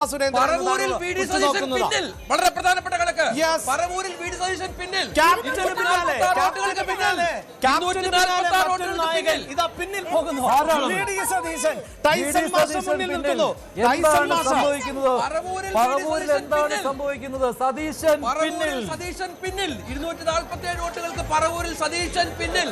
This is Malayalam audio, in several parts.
പറവൂരിൽ വീഡിയോ സതീശൻ പിന്നിൽ വളരെ പ്രധാനപ്പെട്ട കണക്ക്. പറവൂരിൽ വീഡിയോ സതീശൻ പിന്നിൽ പിന്നിൽ പോകുന്നു. പറവൂരിൽ എന്താണ് സംഭവിക്കുന്നത്? സതീശൻ പിന്നിൽ 247 വോട്ടുകൾക്ക് പറവൂരിൽ സതീശൻ പിന്നിൽ.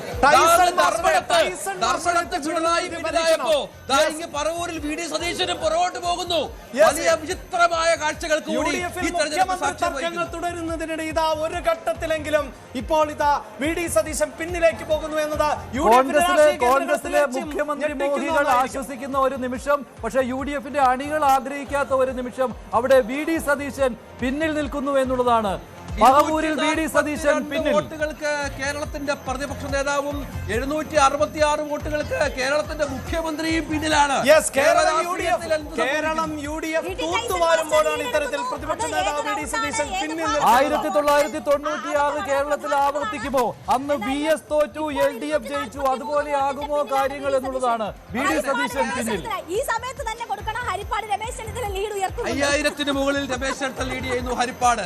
പറവൂരിൽ വീഡിയോ സതീശനും പുറകോട്ട് പോകുന്നു. വലിയ വിചിത്രമായ കാഴ്ചകൾക്ക് കൂടി ഈ തർക്കങ്ങൾ തുടരുന്നതിനിടെ ഇതാ ഒരു ഘട്ടത്തിലെങ്കിലും ഇപ്പോൾ ഇതാ വി ഡി സതീശൻ പിന്നിലേക്ക് പോകുന്നു എന്നത് കോൺഗ്രസിലെ മുഖ്യമന്ത്രി മോഹികൾ ആശ്വസിക്കുന്ന ഒരു നിമിഷം, പക്ഷേ UDF-ന്റെ അണികൾ ആഗ്രഹിക്കാത്ത ഒരു നിമിഷം. അവിടെ വി ഡി സതീശൻ പിന്നിൽ നിൽക്കുന്നു എന്നുള്ളതാണ്. പറവൂരിൽ വി ഡി സതീശൻ പിന്നിൽ. വോട്ടുകൾക്ക് കേരളത്തിന്റെ പ്രതിപക്ഷ നേതാവും 766 വോട്ടുകൾക്ക് കേരളത്തിന്റെ മുഖ്യമന്ത്രിയും പിന്നിലാണ്. കേരളം UDF തൂത്തുവാരുമ്പോഴാണ് ഇത്തരത്തിൽ പ്രതിപക്ഷ നേതാവ് വി ഡി സതീശൻ പിന്നിൽ. 1996 കേരളത്തിൽ ആവർത്തിക്കുമോ? അന്ന് VS തോറ്റു, LDF ജയിച്ചു, അതുപോലെ ആകുമോ കാര്യങ്ങൾ എന്നുള്ളതാണ്. വി ഡി സതീശൻ പിന്നിൽ. ഈ സമയത്ത് തന്നെ കൊടുക്കണം ഹരിപ്പാട് രമേശ് ചെന്നിത്തല ലീഡ് ഉയർത്തുന്നു. 5000-ന് മുകളിൽ രമേശ് ചെന്നിത്തല ലീഡ് ചെയ്യുന്നു ഹരിപ്പാട്.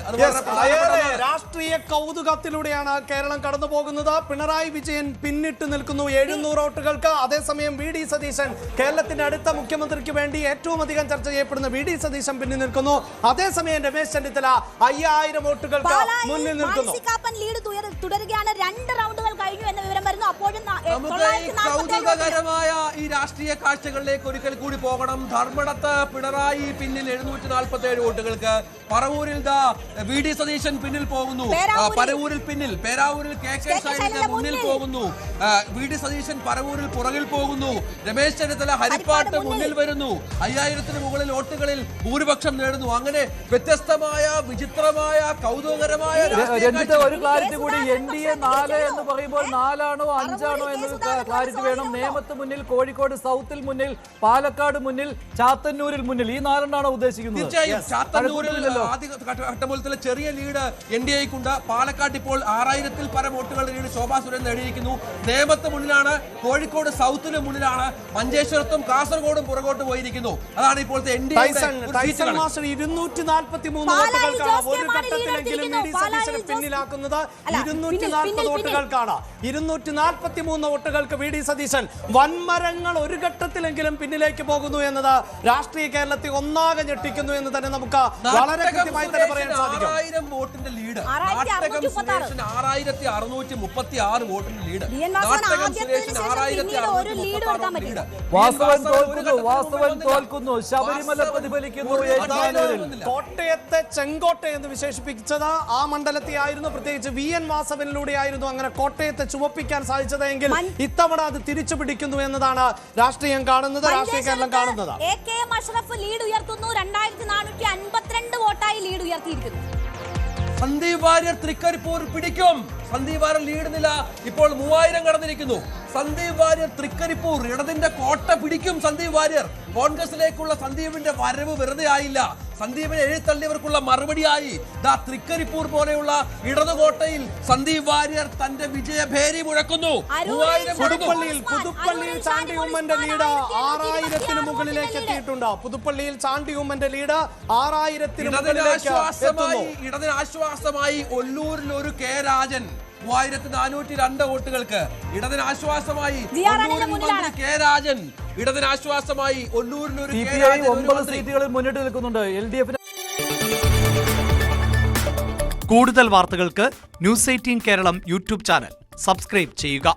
രാഷ്ട്രീയ കൗതുകത്തിലൂടെയാണ് കേരളം കടന്നു പോകുന്നത്. പിണറായി വിജയൻ പിന്നിട്ട് നിൽക്കുന്നു 700 വോട്ടുകൾക്ക്. അതേസമയം വി ഡി സതീശൻ, കേരളത്തിന്റെ അടുത്ത മുഖ്യമന്ത്രിക്ക് വേണ്ടി ഏറ്റവും അധികം ചർച്ച ചെയ്യപ്പെടുന്ന വി ഡി സതീശൻ പിന്നിൽ നിൽക്കുന്നു. അതേസമയം രമേശ് ചെന്നിത്തല 5000 വോട്ടുകൾക്ക് മുന്നിൽ നിൽക്കുന്നു. ലീഡ് തുടരുകയാണ്. 2 റൗണ്ടുകൾ കഴിഞ്ഞു എന്ന വിവരം വരുന്നു. അപ്പോഴും കൗതുകകരമായ ഈ രാഷ്ട്രീയ കാഴ്ചകളിലേക്ക് ഒരിക്കൽ കൂടി പോകണം. ധർമ്മടത്ത് പിണറായി പിന്നിൽ 747 വോട്ടുകൾക്ക്. പറവൂരിൽ വി ഡി സതീശൻ പിന്നിൽ പോകുന്നു. പരവൂരിൽ പിന്നിൽ, പേരാവൂരിൽ കെ ശൈലജ മുന്നിൽ പോകുന്നു. വി ഡി സതീശൻ പറവൂരിൽ പുറകിൽ പോകുന്നു. രമേശ് ചെന്നിത്തല ഹരിപ്പാട്ട് മുന്നിൽ വരുന്നു. 5000-ന് മുകളിൽ വോട്ടുകളിൽ ഭൂരിപക്ഷം നേടുന്നു. അങ്ങനെ വ്യത്യസ്തമായ, വിചിത്രമായ, കൗതുകകരമായ ഒരു ക്ലാരിറ്റി കൂടി. NDA 4 എന്ന് പറയുമ്പോൾ 4 ആണോ 5 ആണോ എന്ന് ക്ലാരിറ്റി വേണം. നേമത്ത് മുന്നിൽ, കോഴിക്കോട് സൗത്തിൽ മുന്നിൽ, പാലക്കാട് മുന്നിൽ, ചാത്തന്നൂരിൽ മുന്നിൽ. ഈ 4 ഉദ്ദേശിക്കുന്നത്. തീർച്ചയായും ചാത്തന്നൂരിൽ ആദ്യ ഘട്ടത്തിൽ ചെറിയ ലീഡ് NDAക്കുണ്ട്. പാലക്കാട് ഇപ്പോൾ 6000-ൽ പരം വോട്ടുകളുടെ ലീഡ് ശോഭാ സുരേന്ദ്രൻ നേടിയിരിക്കുന്നു. നേമത്ത് മുന്നിലാണ്, കോഴിക്കോട് സൗത്തിന് മുന്നിലാണ്, മഞ്ചേശ്വരത്തും കാസർഗോഡും പുറകോട്ട് പോയിരിക്കുന്നു. അതാണ് ഇപ്പോഴത്തെ NDA. 243 വോട്ടുകൾക്കാണ് ഒരു ഘട്ടത്തിലെങ്കിലും വി ഡി സതീശനെ പിന്നിലാക്കുന്നത്. 240 വോട്ടുകൾക്കാണ്. 243 വോട്ടുകൾക്ക് വി ഡി സതീശൻ. വൻമരങ്ങൾ ഒരു ഘട്ടത്തിലെങ്കിലും പിന്നിലേക്ക് പോകുന്നു എന്നത് രാഷ്ട്രീയ കേരളത്തെ ഒന്നാകെ ഞെട്ടിക്കുന്നു എന്ന് തന്നെ നമുക്ക് വളരെ കൃത്യമായി തന്നെ പറയാൻ സാധിക്കും. 6000 വോട്ടിന്റെ ലീഡ്. 6636 വോട്ടിന്റെ ലീഡ്. വാസ്തവൻ തോൽക്കുന്നു. ശബരിമല പ്രതിഫലിക്കുന്നു. കോട്ടയത്തെ ചെങ്കോട്ട എന്ന് വിശേഷിപ്പിച്ചത് ആ മണ്ഡലത്തെ ആയിരുന്നു. പ്രത്യേകിച്ച് VN വാസവനിലൂടെയായിരുന്നു അങ്ങനെ കോട്ടയത്തെ ചുവപ്പിക്കാൻ സാധിച്ചതെങ്കിൽ ഇത്തവണ അത് തിരിച്ചു പിടിക്കുന്നു എന്നതാണ് രാഷ്ട്രീയം കാണുന്നത്, രാഷ്ട്രീയ കേരളം കാണുന്നത്. AKM അഷ്റഫ് ലീഡ് ഉയർത്തുന്നു. 2452 വോട്ടായി ലീഡ് ഉയർത്തിയിരിക്കുന്നു. സന്ദീപ് വാര്യർ തൃക്കരിപ്പൂർ പിടിക്കും. സന്ദീപ് വാര്യർ ലീഡ് നില ഇപ്പോൾ 3000 കടന്നിരിക്കുന്നു. സന്ദീപ് വാര്യർ തൃക്കരിപ്പൂർ ഇടതിന്റെ കോട്ട പിടിക്കും. സന്ദീപ് വാര്യർ കോൺഗ്രസിലേക്കുള്ള സന്ദീപിന്റെ വരവ് വെറുതെ ആയില്ല. സന്ദീപിനെ എഴുത്തള്ളിയവർക്കുള്ള മറുപടിയായി തൃക്കരിപ്പൂർ പോലെയുള്ള ഇടതുകോട്ടയിൽ സന്ദീപ് വാര്യർ തന്റെ വിജയഭേരി മുഴക്കുന്നു. പുതുപ്പള്ളിയിൽ ചാണ്ടി ഉമ്മന്റെ ലീഡ് 6000-ന് മുകളിലേക്ക് എത്തിയിട്ടുണ്ട്. പുതുപ്പള്ളിയിൽ ചാണ്ടി ഉമ്മന്റെ ലീഡ് 6000-ന് മുകളിലേക്ക് എത്തുന്നു. ഇടതിന് ആശ്വാസമായി ഒല്ലൂരിൽ ഒരു കെ രാജൻ 3402 വോട്ടുകൾക്ക്. ഇടതിന് ആശ്വാസമായി കെ രാജൻ. ഇടതിന് ആശ്വാസമായി ഒല്ലൂരിൽ ഒരു CPI 9 സീറ്റുകളിൽ മുന്നിട്ട് നിൽക്കുന്നുണ്ട്. LDF. കൂടുതൽ വാർത്തകൾക്ക് News 18 Keralam YouTube channel subscribe ചെയ്യുക.